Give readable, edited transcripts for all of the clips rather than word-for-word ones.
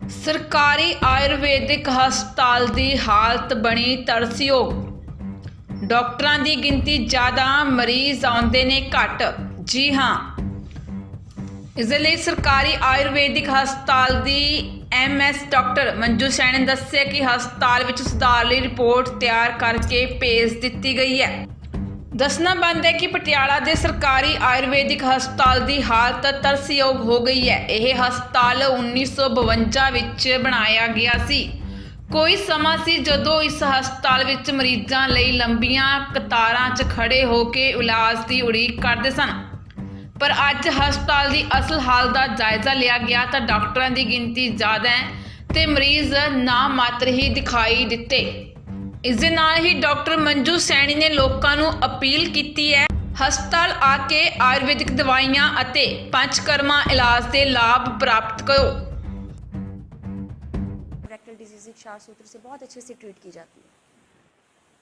ਸਰਕਾਰੀ ਆਯੁਰਵੈਦਿਕ ਹਸਪਤਾਲ ਦੀ ਹਾਲਤ ਬਣੀ ਤਰਸਯੋਗ। ਡਾਕਟਰਾਂ ਦੀ ਗਿਣਤੀ ਜ਼ਿਆਦਾ, ਮਰੀਜ਼ ਆਉਂਦੇ ਨੇ ਘੱਟ। ਜੀ ਹਾਂ, ਇਸ ਦੇ ਲਈ ਸਰਕਾਰੀ ਆਯੁਰਵੈਦਿਕ ਹਸਪਤਾਲ ਦੀ MS ਡਾਕਟਰ ਮੰਜੂ ਸੈਣੀ ਨੇ ਦੱਸਿਆ ਕਿ ਹਸਪਤਾਲ ਵਿੱਚ ਸੁਧਾਰ ਲਈ ਰਿਪੋਰਟ ਤਿਆਰ ਕਰਕੇ ਭੇਜ ਦਿੱਤੀ ਗਈ ਹੈ। ਦੱਸਣਾ ਬੰਦ ਹੈ ਕਿ ਪਟਿਆਲਾ ਦੇ ਸਰਕਾਰੀ ਆਯੁਰਵੈਦਿਕ ਹਸਪਤਾਲ ਦੀ ਹਾਲਤ ਤਰਸਯੋਗ ਹੋ ਗਈ ਹੈ। ਇਹ ਹਸਪਤਾਲ 1952 ਵਿੱਚ ਬਣਾਇਆ ਗਿਆ ਸੀ। ਕੋਈ ਸਮਾਂ ਸੀ ਜਦੋਂ ਇਸ ਹਸਪਤਾਲ ਵਿੱਚ ਮਰੀਜ਼ਾਂ ਲਈ ਲੰਬੀਆਂ ਕਤਾਰਾਂ 'ਚ ਖੜੇ ਹੋ ਕੇ ਇਲਾਜ ਦੀ ਉਡੀਕ ਕਰਦੇ ਸਨ। ਪਰ ਅੱਜ ਹਸਪਤਾਲ ਦੀ ਅਸਲ ਹਾਲਤ ਦਾ ਜਾਇਜ਼ਾ ਲਿਆ ਗਿਆ ਤਾਂ ਡਾਕਟਰਾਂ ਦੀ ਗਿਣਤੀ ਜ਼ਿਆਦਾ ਹੈ ਤੇ ਮਰੀਜ਼ ਨਾ ਮਾਤਰ ਹੀ ਦਿਖਾਈ ਦਿੱਤੇ। ਇਸ ਦੇ ਨਾਲ ਹੀ ਡਾਕਟਰ ਮੰਜੂ ਸੈਣੀ ਨੇ ਲੋਕਾਂ ਨੂੰ ਅਪੀਲ ਕੀਤੀ ਹੈ, ਹਸਪਤਾਲ ਆ ਕੇ ਆਯੁਰਵੈਦਿਕ ਦਵਾਈਆਂ ਅਤੇ ਪੰਚਕਰਮਾ ਇਲਾਜ ਦੇ लाभ प्राप्त करो। रेक्टल डिजीज़ क्षार सूत्र से बहुत अच्छे से ट्रीट की जाती है।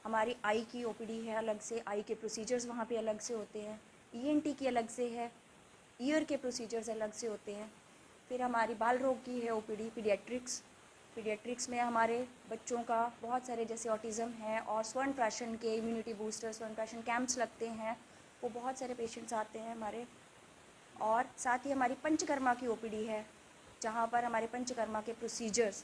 हमारी आई की OPD है अलग से, आई के प्रोसीजर्स वहाँ पे अलग से होते हैं, ENT की अलग से है, ईयर के प्रोसीजर्स अलग से होते हैं। फिर हमारी बाल रोग की है OPD, पीडियाट्रिक्स में हमारे बच्चों का बहुत सारे जैसे ऑटिज़म है और स्वर्ण प्राशन के इम्यूनिटी बूस्टर स्वर्ण प्राशन कैंप्स लगते हैं, वो बहुत सारे पेशेंट्स आते हैं हमारे। और साथ ही हमारी पंचकर्मा की OPD है, जहाँ पर हमारे पंचकर्मा के प्रोसीजर्स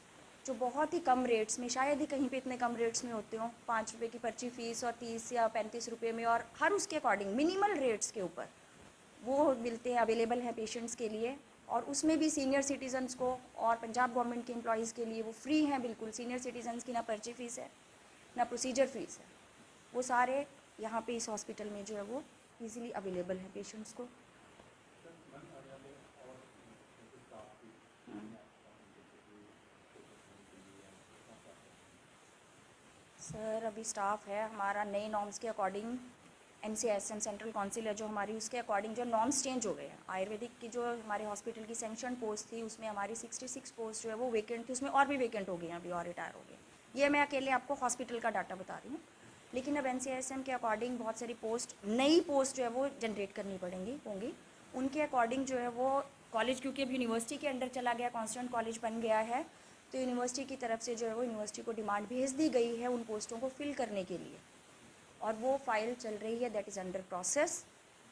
जो बहुत ही कम रेट्स में, शायद ही कहीं पे इतने कम रेट्स में होते हों, 5 रुपये की पर्ची फ़ीस और 30 या 35 रुपये में, और हर उसके अकॉर्डिंग मिनिमल रेट्स के ऊपर वो मिलते हैं, अवेलेबल हैं पेशेंट्स के लिए। और उसमें भी सीनियर सिटीज़न्स को और पंजाब गवर्नमेंट के एम्प्लॉयज़ के लिए वो फ्री हैं बिल्कुल। सीनियर सिटीज़न्स की ना पर्ची फ़ीस है ना प्रोसीजर फ़ीस है, वो सारे यहाँ पे इस हॉस्पिटल में जो है वो इजीली अवेलेबल है पेशेंट्स को। सर अभी स्टाफ है हमारा नए नॉर्म्स के अकॉर्डिंग, NCSM सेंट्रल काउंसिल है जो हमारी, उसके अकॉर्डिंग जो नॉर्म्स चेंज हो गए हैं। आयुर्वेदिक की जो हमारे हॉस्पिटल की सैंक्शन पोस्ट थी उसमें हमारी 66 पोस्ट जो है वो वेकेंट थी, उसमें और भी वेकेंट हो गई हैं अभी और रिटायर हो गए। ये मैं अकेले आपको हॉस्पिटल का डाटा बता रही हूँ, लेकिन अब NCSM के अकॉर्डिंग बहुत सारी पोस्ट, नई पोस्ट जो है वो जनरेट करनी होंगी। उनके अकॉर्डिंग जो है वो कॉलेज, क्योंकि अब यूनिवर्सिटी के अंडर चला गया, कॉन्स्टेंट कॉलेज बन गया है, तो यूनिवर्सिटी की तरफ से जो है वो यूनिवर्सिटी को डिमांड भेज दी गई है उन पोस्टों को फिल करने के लिए, और वो फाइल चल रही है, दैट इज़ अंडर प्रोसेस,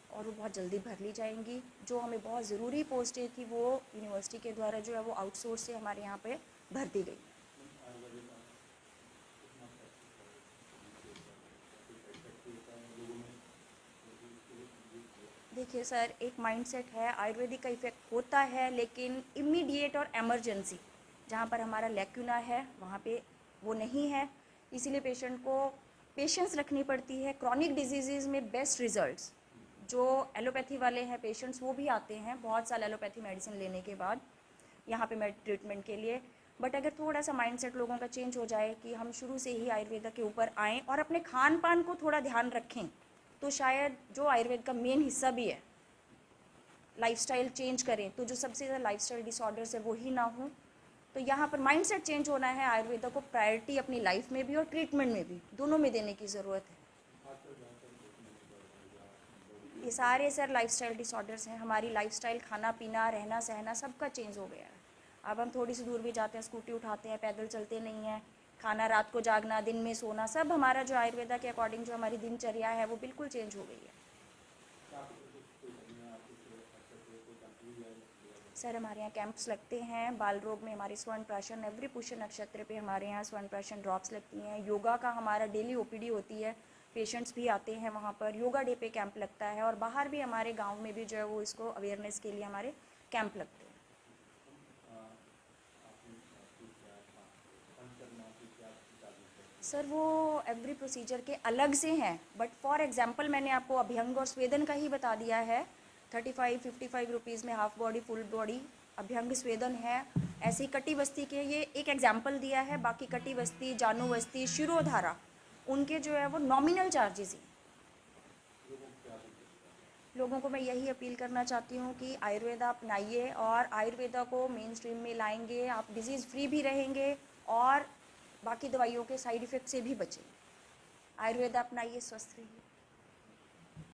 और वो बहुत जल्दी भर ली जाएंगी। जो हमें बहुत ज़रूरी पोस्टें थी वो यूनिवर्सिटी के द्वारा जो है वो आउटसोर्स से हमारे यहाँ पे भर दी गई। देखिए सर, एक माइंडसेट है, आयुर्वेदिक का इफ़ेक्ट होता है, लेकिन इमीडिएट और एमरजेंसी जहाँ पर हमारा लैक्यूना है वहाँ पे वो नहीं है, इसीलिए पेशेंट को पेशेंस रखनी पड़ती है। क्रॉनिक डिजीज़ में बेस्ट रिजल्ट्स जो एलोपैथी वाले हैं पेशेंट्स, वो भी आते हैं बहुत साल एलोपैथी मेडिसिन लेने के बाद यहाँ पे ट्रीटमेंट के लिए। बट अगर थोड़ा सा माइंडसेट लोगों का चेंज हो जाए कि हम शुरू से ही आयुर्वेद के ऊपर आएँ और अपने खान पान को थोड़ा ध्यान रखें, तो शायद जो आयुर्वेद का मेन हिस्सा भी है, लाइफस्टाइल चेंज करें, तो जो सबसे ज़्यादा लाइफस्टाइल डिसऑर्डर्स है वो ही ना हो। तो यहाँ पर माइंडसेट चेंज होना है, आयुर्वेद को प्रायोरिटी अपनी लाइफ में भी और ट्रीटमेंट में भी, दोनों में देने की ज़रूरत है। ये सारे सर लाइफस्टाइल डिसऑर्डर्स हैं, हमारी लाइफस्टाइल, खाना पीना, रहना सहना सबका चेंज हो गया है। अब हम थोड़ी सी दूर भी जाते हैं, स्कूटी उठाते हैं, पैदल चलते नहीं हैं, खाना रात को जागना, दिन में सोना, सब हमारा जो आयुर्वेदा के अकॉर्डिंग जो हमारी दिनचर्या है वो बिल्कुल चेंज हो गई है। सर हमारे यहाँ कैंप्स लगते हैं, बाल रोग में हमारे स्वर्ण प्राशन, एवरी पुष्य नक्षत्र पे हमारे यहाँ स्वर्ण प्राशन ड्रॉप्स लगती हैं। योगा का हमारा डेली OPD होती है, पेशेंट्स भी आते हैं वहाँ पर, योगा डे पे कैंप लगता है, और बाहर भी हमारे गांव में भी जो है वो इसको अवेयरनेस के लिए हमारे कैंप लगते हैं। सर वो एवरी प्रोसीजर के अलग से हैं, बट फॉर एग्जांपल मैंने आपको अभ्यंग और स्वेदन का ही बता दिया है। 35-55 रुपीज़ में हाफ बॉडी फुल बॉडी अभ्यंग स्वेदन है। ऐसे ही कटी बस्ती के ये एक एग्जांपल दिया है, बाकी कटी बस्ती, जानू बस्ती, शिरोधारा, उनके जो है वो नॉमिनल चार्जेस ही। लोगों को मैं यही अपील करना चाहती हूँ कि आयुर्वेदा अपनाइए, और आयुर्वेदा को मेन स्ट्रीम में लाएंगे, आप डिजीज़ फ्री भी रहेंगे और बाकी दवाइयों के साइड इफ़ेक्ट से भी बचेंगे। आयुर्वेदा अपनाइए, स्वस्थ रहिए।